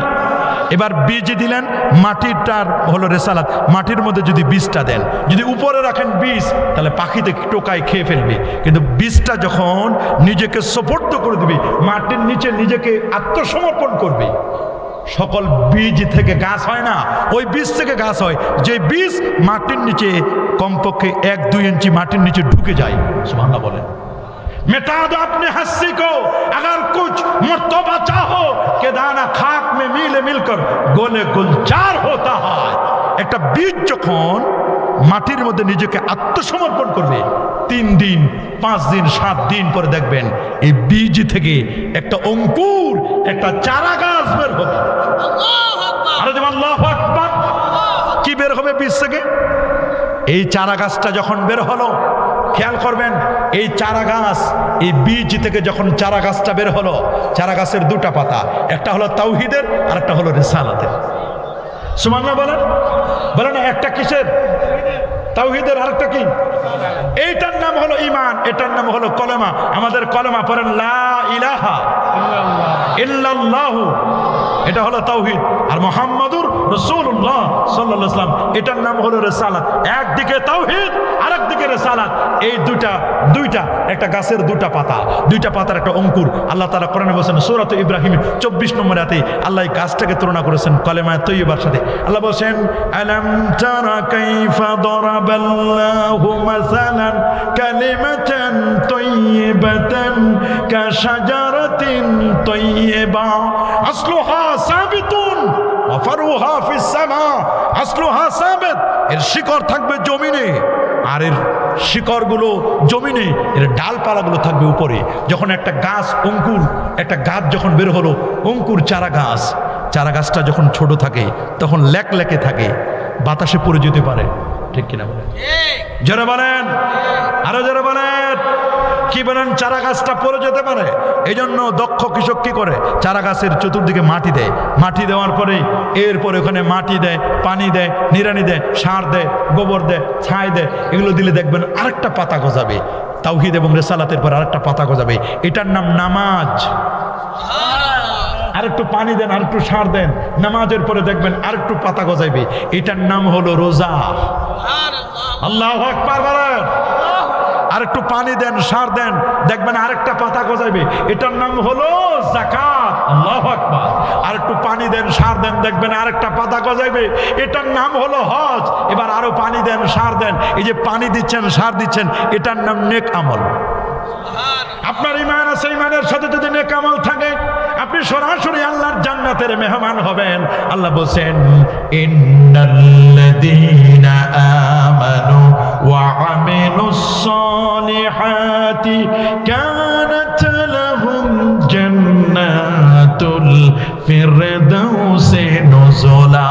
এবার বীজ দিলেন, মাটিটার হলো রিসালাত। মাটির মধ্যে যদি বীজটা দেন, যদি উপরে রাখেন বীজ, তাহলে পাখিতে টোকায় খেয়ে ফেলবে। কিন্তু বীজটা যখন নিজেকে সুপর্দ করে দিবে, মাটির নিচে নিজেকে আত্মসমর্পণ করবে, সকল বীজ থেকে গাছ হয় না, ওই বীজ থেকে গাছ হয়। যে বীজ মাটির নিচে কমপক্ষে 1-2 ইঞ্চি মাটির নিচে ঢুকে যায়। সুবহানাল্লাহ বলেন। मिटा दो अपने हस्सी को अगर कुछ मर्तबा चाहो के दाना खाक में मिले मिलकर गोले गुलजार होता है। একটা বীজ যখন মাটির মধ্যে নিজেকে আত্মসমর্পণ করবে, 3 দিন 5 দিন 7 দিন পরে দেখবেন এই বীজ থেকে একটা অঙ্কুর, একটা চারা গাছ বের হবে। আল্লাহু আকবার। আরে আল্লাহু আকবার। কি বের হবে বীজ থেকে? এই চারা গাছটা যখন বের হলো, খেয়াল করবেন, এই চারা গাছ, এই বীজ থেকে যখন চারা গাছটা বের হলো, চারা গাছের 2টা পাতা, একটা হলো তাওহীদের আর একটা হলো রিসালাতের। সুবহানাল্লাহ বলেন। বলেন একটা কিসের? তাওহীদের, আরেকটা কি? এইটার নাম হলো ঈমান, এটার নাম হলো কলেমা। আমাদের কলেমা পড়েন লা ইলাহা ইল্লাল্লাহু, এটা হলো তাওহীদ। আর মুহাম্মাদুর রাসূলুল্লাহ সাল্লাল্লাহু আলাইহি ওয়াসাল্লাম, এটার নাম হলো রিসালাত। একদিকে তাওহীদ, আরেকদিকে রিসালাত। এই দুইটা একটা গাছের 2টা পাতা, 2টা পাতার একটা অঙ্কুর। আল্লাহ তাআলা কোরআনে বলেছেন সূরা ইব্রাহিম 24 নম্বর আয়াতে আল্লাহ এই গাছটাকে তুলনা করেছেন কালেমায়ে তৈয়্যিবার সাথে। আল্লাহ বলেন আলাম তারা কাইফা দারাবাল্লাহু মাসালান কালিমাতান তৈয়্যিবাতান কাশাজারাতিন তৈয়্যিবা আসলুহা সাবিতুন ওয়া ফারুহা ফিস সামা। আসলুহা সাবিত, এর শিকড় থাকবে জমিনে, আর এর শিকড়গুলো জমিনে, এর ডালপালাগুলো থাকবে উপরে। যখন একটা গাছ অঙ্কুর, একটা গাছ যখন বের হলো, অঙ্কুর চারা গাছ, চারা গাছটা যখন ছোট থাকে তখন লেকে থাকে, বাতাসে পড়ে যেতে পারে। ঠিক কিনা বলেন? যারা বলেন, আরো যারা বলেন, কি বলেন? চারা গাছটা পড়ে যেতে পারে। এই জন্য দক্ষ কৃষক কি করে? চারা গাছের চতুর্দিকে মাটি দেয়, মাটি দেওয়ার পরে এরপরে ওখানে মাটি দেয়, পানি দেয়, নিড়ানি দেয়, সার দেয়, গোবর দেয়, ছাই দেয়। এগুলো দিলে দেখবেন আরেকটা পাতা গজাবে। তাওহীদ এবং রিসালাতের পর আরেকটা পাতা গজাবে, এটার নাম নামাজ। আরেকটু পানি দেন, আরেকটু সার দেন, নামাজের পরে দেখবেন আরেকটু পাতা গজাইবে, এটার নাম হলো রোজা। আল্লাহু আকবার বলেন। আর একটু পানি দেন, সার দেন, দেখবেন আরেকটা পাতা গজাইবে, এটার নাম হলো যাকাত। আল্লাহু আকবার। আর একটু পানি দেন, সার দেন, দেখবেন আরেকটা পাতা গজাইবে, এটার নাম হলো হজ। এবার আরো পানি দেন, সার দেন, এই যে পানি দিচ্ছেন, সার দিচ্ছেন, এটার নাম নেক আমল। আপনার ঈমান আছে, ঈমানের সাথে যদি নেক আমল থাকে, আপনি সরাসরি আল্লাহর জান্নাতের মেহমান হবেন। আল্লাহ বলেন, ইন্নাল্লাযীনা আমানু ওয়া আমিলুস সালিহাতি কানাত লাহুম জান্নাতুল ফিরদাউসি নুজুলা।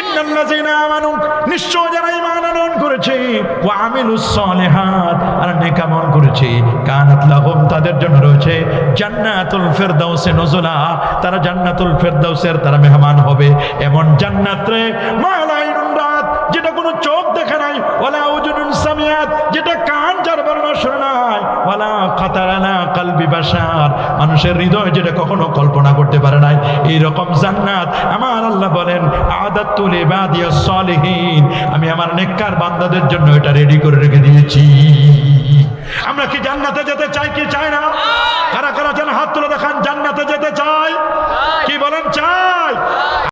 ইন্নাল্লাযীনা আমানু, নিশ্চয় যারা ঈমান আনয়ন করেছে, ওয়া আমিলুস সালিহাত, আর নেক আমল করেছে, কানাত লাহুম, তাদের জন্য রয়েছে জান্নাতুল ফিরদাউসি নুজুলা, তারা জান্নাতুল ফিরদাউসের তারা মেহমান হবে। এমন জান্নাত রে মা লা আইনুন রাত, যেটা কোনো চোখ দেখে নাই, ওয়ালা উযুনুন সামিআত, যেটা কান যার বর্ণনা শুনে নাই, ওয়ালা খাতারা আলা কলবি বাশার, মানুষের হৃদয় যেটা কখনো কল্পনা করতে পারে নাই, এই রকম জান্নাত আমার আল্লাহ বলেন, আ'দাতু লিবাদিয়াস সালিহিন, আমি আমার নেককার বান্দাদের জন্য এটা রেডি করে রেখে দিয়েছি। আমরা কি জান্নাতে যেতে চাই কি চাই না?